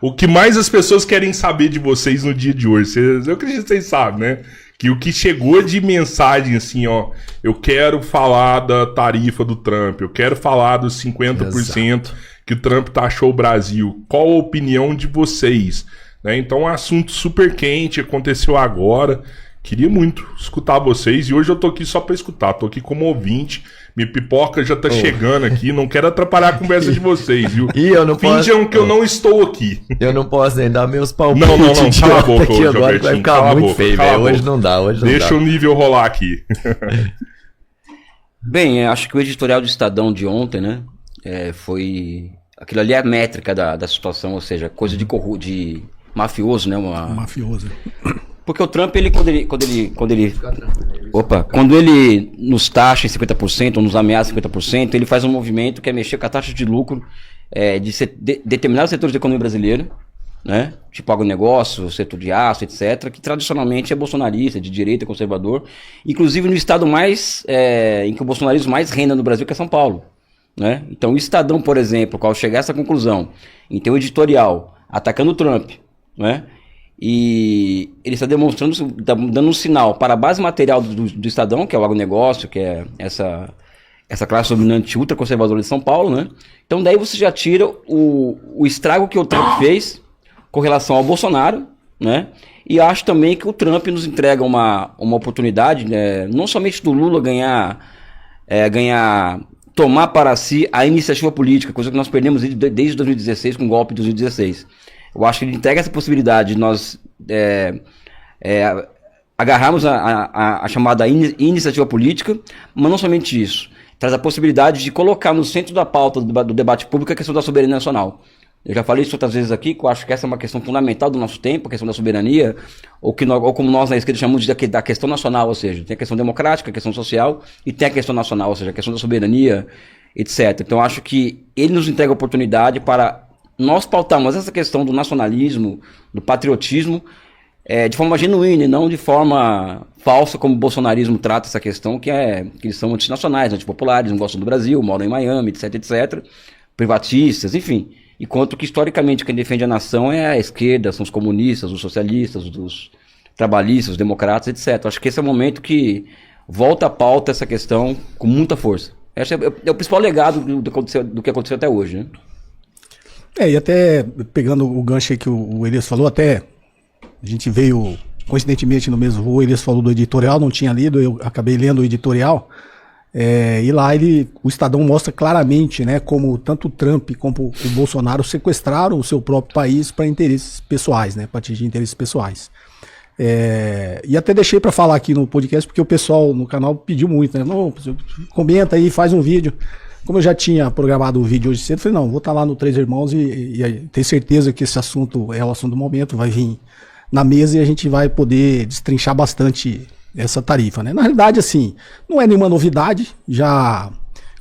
O que mais as pessoas querem saber de vocês no dia de hoje? Eu acredito que vocês sabem, né? Que o que chegou de mensagem assim, ó, eu quero falar da tarifa do Trump, eu quero falar dos 50% Exato. Que o Trump taxou o Brasil. Qual a opinião de vocês? Né? Então, um assunto super quente, aconteceu agora. Queria muito escutar vocês e hoje eu tô aqui só pra escutar, tô aqui como ouvinte. Minha pipoca já tá chegando aqui, não quero atrapalhar a conversa de vocês, viu? E eu não Finjam que eu não estou aqui. Eu não posso nem dar meus palpites. Não, cala a boca, aqui agora vai ficar muito feio, velho. Hoje não dá, Deixa o nível rolar aqui. Bem, acho que o editorial do Estadão de ontem, né, foi... Aquilo ali é a métrica da situação, ou seja, coisa de mafioso, né? Mafioso. Porque o Trump, quando ele nos taxa em 50% ou nos ameaça em 50%, ele faz um movimento que é mexer com a taxa de lucro de determinados setores da economia brasileira, né? Tipo agronegócio, setor de aço, etc., que tradicionalmente é bolsonarista, de direita, conservador, inclusive no estado mais em que o bolsonarismo mais reina no Brasil, que é São Paulo, né? Então o Estadão, por exemplo, ao chegar a essa conclusão, em ter um editorial atacando o Trump, né? E ele está demonstrando, dando um sinal para a base material do Estadão, que é o agronegócio, que é essa classe dominante ultraconservadora de São Paulo, né? Então daí você já tira o estrago que o Trump fez com relação ao Bolsonaro, né? E acho também que o Trump nos entrega uma oportunidade, né? Não somente do Lula tomar para si a iniciativa política, coisa que nós perdemos desde 2016 com o golpe de 2016. Eu acho que ele entrega essa possibilidade de nós agarrarmos a chamada iniciativa política, mas não somente isso. Traz a possibilidade de colocar no centro da pauta do debate público a questão da soberania nacional. Eu já falei isso outras vezes aqui, que eu acho que essa é uma questão fundamental do nosso tempo, a questão da soberania, ou como nós na esquerda chamamos da questão nacional, ou seja, tem a questão democrática, a questão social, e tem a questão nacional, ou seja, a questão da soberania, etc. Então, eu acho que ele nos entrega a oportunidade para nós pautarmos essa questão do nacionalismo, do patriotismo, de forma genuína e não de forma falsa, como o bolsonarismo trata essa questão, que eles são antinacionais, antipopulares, não gostam do Brasil, moram em Miami, etc, etc, privatistas, enfim. Enquanto que, historicamente, quem defende a nação é a esquerda, são os comunistas, os socialistas, os trabalhistas, os democratas, etc. Acho que esse é o momento que volta à pauta essa questão com muita força. Esse é o principal legado do que aconteceu até hoje, né? E até pegando o gancho aí que o Elias falou, até a gente veio coincidentemente no mesmo voo, o Elias falou do editorial, não tinha lido, eu acabei lendo o editorial, e lá o Estadão mostra claramente, né, como tanto o Trump como o Bolsonaro sequestraram o seu próprio país para interesses pessoais, né, para atingir interesses pessoais. E até deixei para falar aqui no podcast porque o pessoal no canal pediu muito, né, não, comenta aí, faz um vídeo. Como eu já tinha programado o vídeo hoje cedo, falei, não, vou estar lá no Três Irmãos e ter certeza que esse assunto é o assunto do momento, vai vir na mesa e a gente vai poder destrinchar bastante essa tarifa, né? Na realidade, assim, não é nenhuma novidade, já,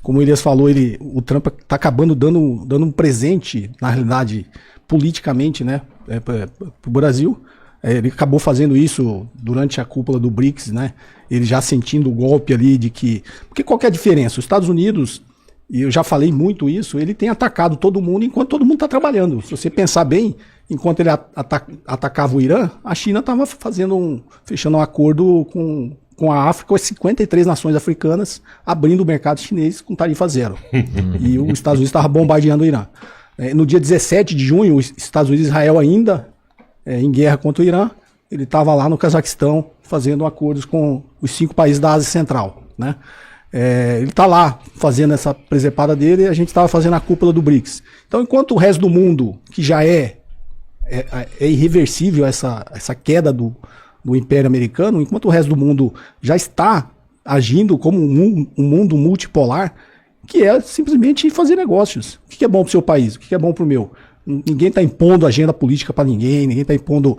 como o Elias falou, o Trump está acabando dando um presente, na realidade, politicamente, né, para o Brasil. Ele acabou fazendo isso durante a cúpula do BRICS, né? Ele já sentindo o golpe ali de que... Porque qual que é a diferença? Os Estados Unidos... E eu já falei muito isso, ele tem atacado todo mundo enquanto todo mundo está trabalhando. Se você pensar bem, enquanto ele atacava o Irã, a China estava fechando um acordo com a África, as 53 nações africanas, abrindo o mercado chinês com tarifa zero. E os Estados Unidos estavam bombardeando o Irã. No dia 17 de junho, os Estados Unidos e Israel ainda em guerra contra o Irã, ele estava lá no Cazaquistão fazendo acordos com os 5 países da Ásia Central, né? Ele está lá fazendo essa presepada dele e a gente estava fazendo a cúpula do BRICS. Então, enquanto o resto do mundo, que já é irreversível essa queda do Império Americano, enquanto o resto do mundo já está agindo como um mundo multipolar, que é simplesmente fazer negócios. O que é bom para o seu país? O que é bom para o meu? Ninguém está impondo agenda política para ninguém está impondo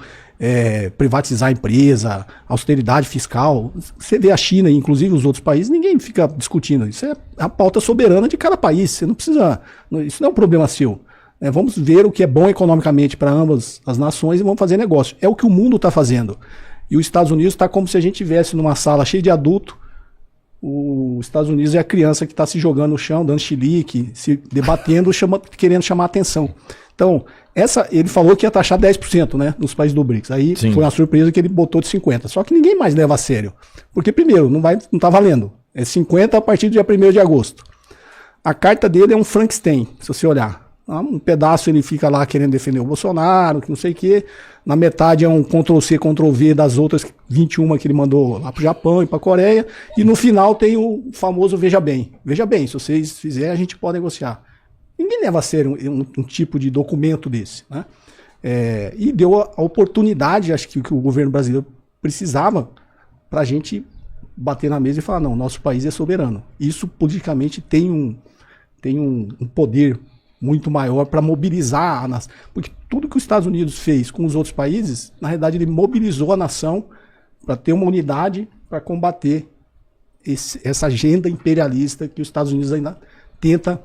privatizar a empresa, austeridade fiscal. Você vê a China e inclusive os outros países, ninguém fica discutindo. Isso é a pauta soberana de cada país. Você não precisa. Isso não é um problema seu. Vamos ver o que é bom economicamente para ambas as nações e vamos fazer negócio. É o que o mundo está fazendo. E os Estados Unidos está como se a gente estivesse numa sala cheia de adulto, os Estados Unidos é a criança que está se jogando no chão, dando chilique, se debatendo, querendo chamar atenção. Então, ele falou que ia taxar 10%, né, nos países do BRICS. Aí Sim. Foi uma surpresa que ele botou de 50%. Só que ninguém mais leva a sério. Porque, primeiro, não está valendo. É 50% a partir do dia 1º de agosto. A carta dele é um Frankenstein, se você olhar. Um pedaço ele fica lá querendo defender o Bolsonaro, que não sei o quê. Na metade é um Ctrl-C, Ctrl-V das outras 21 que ele mandou lá pro Japão e pra Coreia. E no final tem o famoso veja bem. Veja bem, se vocês fizerem, a gente pode negociar. Ninguém leva a sério um tipo de documento desse, né? E deu a oportunidade, acho que o governo brasileiro precisava, pra gente bater na mesa e falar, não, nosso país é soberano. Isso politicamente tem um poder muito maior para mobilizar a nação. Porque tudo que os Estados Unidos fez com os outros países, na realidade ele mobilizou a nação para ter uma unidade para combater essa agenda imperialista que os Estados Unidos ainda tenta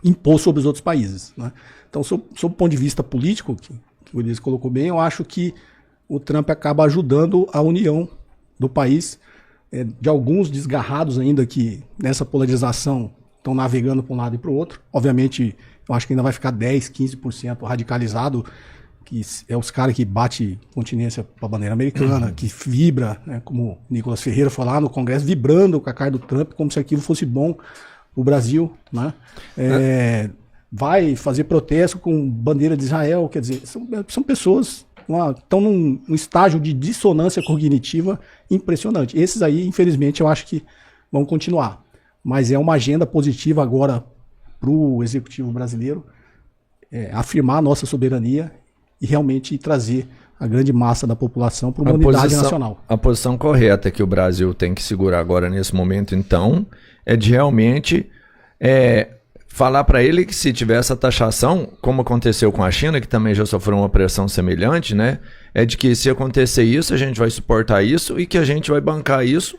impor sobre os outros países, né? Então, sob o ponto de vista político, que o Elias colocou bem, eu acho que o Trump acaba ajudando a união do país, de alguns desgarrados ainda que nessa polarização estão navegando para um lado e para o outro. Obviamente, eu acho que ainda vai ficar 10%, 15% radicalizado, que é os caras que bate continência para a bandeira americana, que vibra, né, como o Nicolas Ferreira foi lá no Congresso, vibrando com a cara do Trump, como se aquilo fosse bom o Brasil, né? Vai fazer protesto com bandeira de Israel, quer dizer, são pessoas que estão num estágio de dissonância cognitiva impressionante. Esses aí, infelizmente, eu acho que vão continuar. Mas é uma agenda positiva agora para o executivo brasileiro afirmar a nossa soberania e realmente trazer a grande massa da população para uma unidade nacional. A posição correta que o Brasil tem que segurar agora nesse momento, então, é de realmente falar para ele que se tiver essa taxação, como aconteceu com a China, que também já sofreu uma pressão semelhante, né? É de que se acontecer isso, a gente vai suportar isso e que a gente vai bancar isso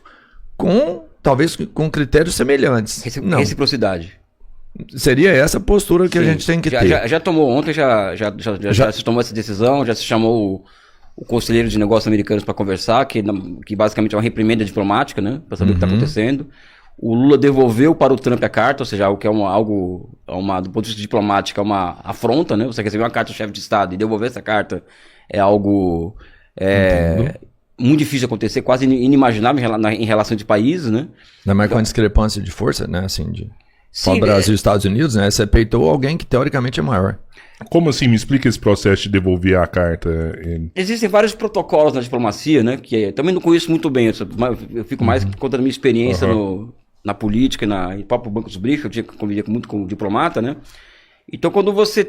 talvez com critérios semelhantes. Reciprocidade. Seria essa a postura que a gente tem que ter. Já tomou ontem, já se tomou essa decisão, já se chamou o conselheiro de negócios americanos para conversar, que basicamente é uma reprimenda diplomática, né, para saber o que está acontecendo. O Lula devolveu para o Trump a carta, ou seja, o que é do ponto de vista diplomático, é uma afronta, né? Você receber uma carta do chefe de Estado e devolver essa carta é algo muito difícil de acontecer, quase inimaginável em relação de países, né? Ainda mais com a discrepância de força, né? Assim, Sim, Brasil e Estados Unidos, né? Você peitou alguém que teoricamente é maior. Como assim? Me explica esse processo de devolver a carta. Existem vários protocolos na diplomacia, né? Que também não conheço muito bem. Eu fico mais contando a minha experiência na política e próprio Banco dos BRICS, eu convivia muito com diplomata, né? Então, quando você,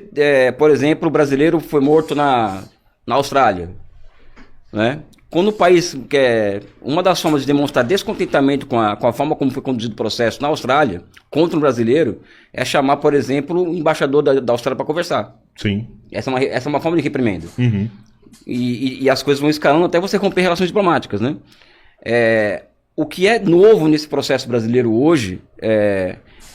por exemplo, o brasileiro foi morto na Austrália, né? Quando o país quer... Uma das formas de demonstrar descontentamento com a forma como foi conduzido o processo na Austrália, contra um brasileiro, é chamar, por exemplo, o embaixador da Austrália para conversar. Sim. Essa é uma forma de reprimenda. Uhum. E as coisas vão escalando até você romper relações diplomáticas, né? O que é novo nesse processo brasileiro hoje,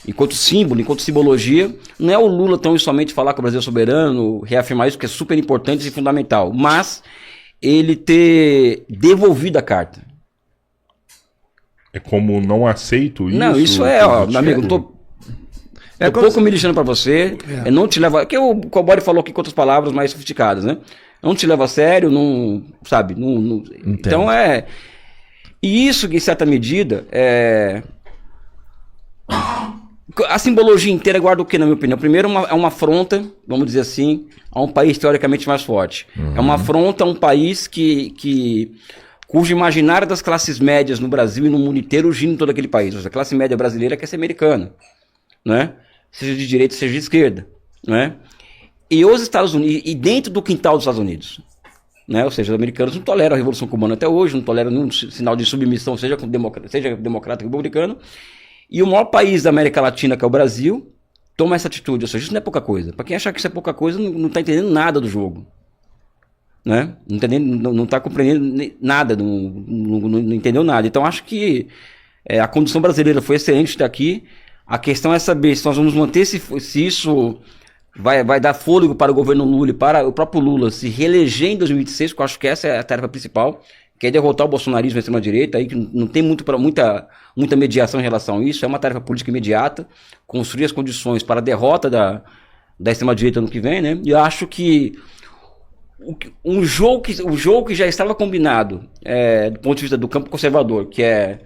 enquanto símbolo, enquanto simbologia, não é o Lula tão somente falar que o Brasil é soberano, reafirmar isso, que é super importante e fundamental, mas ele ter devolvido a carta. É como não aceito isso? Não, isso meu amigo, não tô pouco me lixando pra você, não te leva... Que o Cobori falou aqui com outras palavras mais sofisticadas, né? Não te leva a sério, não... Sabe? Não, então E isso, em certa medida, a simbologia inteira guarda o que, na minha opinião? Primeiro, é uma afronta, vamos dizer assim, a um país teoricamente mais forte. É uma afronta a um país cujo imaginário das classes médias no Brasil e no mundo inteiro gira em todo aquele país. Ou seja, a classe média brasileira quer ser americana, né? Seja de direita, seja de esquerda, né? E os Estados Unidos, e dentro do quintal dos Estados Unidos, né? Ou seja, os americanos não toleram a Revolução Cubana até hoje, não toleram nenhum sinal de submissão, seja democrata ou republicano. E o maior país da América Latina, que é o Brasil, toma essa atitude. Ou seja, isso não é pouca coisa. Para quem achar que isso é pouca coisa, não está entendendo nada do jogo. Né? Não está compreendendo nada, não entendeu nada. Então, acho que a condição brasileira foi excelente daqui. A questão é saber se nós vamos manter, se isso vai dar fôlego para o governo Lula e para o próprio Lula se reeleger em 2026, porque eu acho que essa é a tarefa principal. quer derrotar o bolsonarismo e a extrema-direita, aí que não tem muita mediação em relação a isso, é uma tarefa política imediata, construir as condições para a derrota da extrema-direita no que vem, né? E eu acho que o jogo que já estava combinado do ponto de vista do campo conservador, que é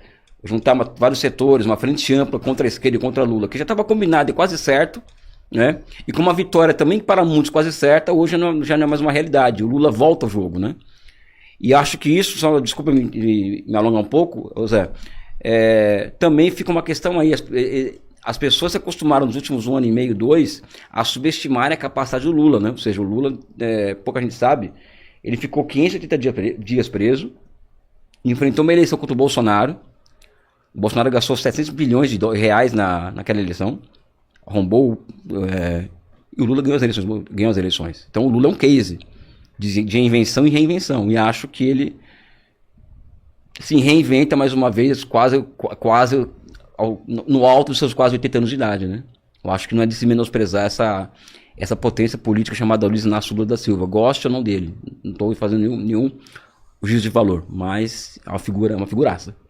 juntar vários setores, uma frente ampla contra a esquerda e contra Lula, que já estava combinado e quase certo, né? E com uma vitória também para muitos quase certa, hoje já não é mais uma realidade. O Lula volta ao jogo, né? E acho que isso, só desculpa me alongar um pouco, Zé, também fica uma questão aí. As pessoas se acostumaram nos últimos 1 ano e meio, 2, a subestimar a capacidade do Lula, né? Ou seja, o Lula, pouca gente sabe, ele ficou 580 dias preso, enfrentou uma eleição contra o Bolsonaro. O Bolsonaro gastou 700 bilhões de reais naquela eleição, arrombou, e o Lula ganhou as eleições. Então o Lula é um case de invenção e reinvenção, e acho que ele se reinventa mais uma vez, quase no alto dos seus quase 80 anos de idade, né? Eu acho que não é de se menosprezar essa potência política chamada Luiz Inácio Lula da Silva. Goste ou não dele, não estou fazendo nenhum juízo de valor, mas é uma figuraça.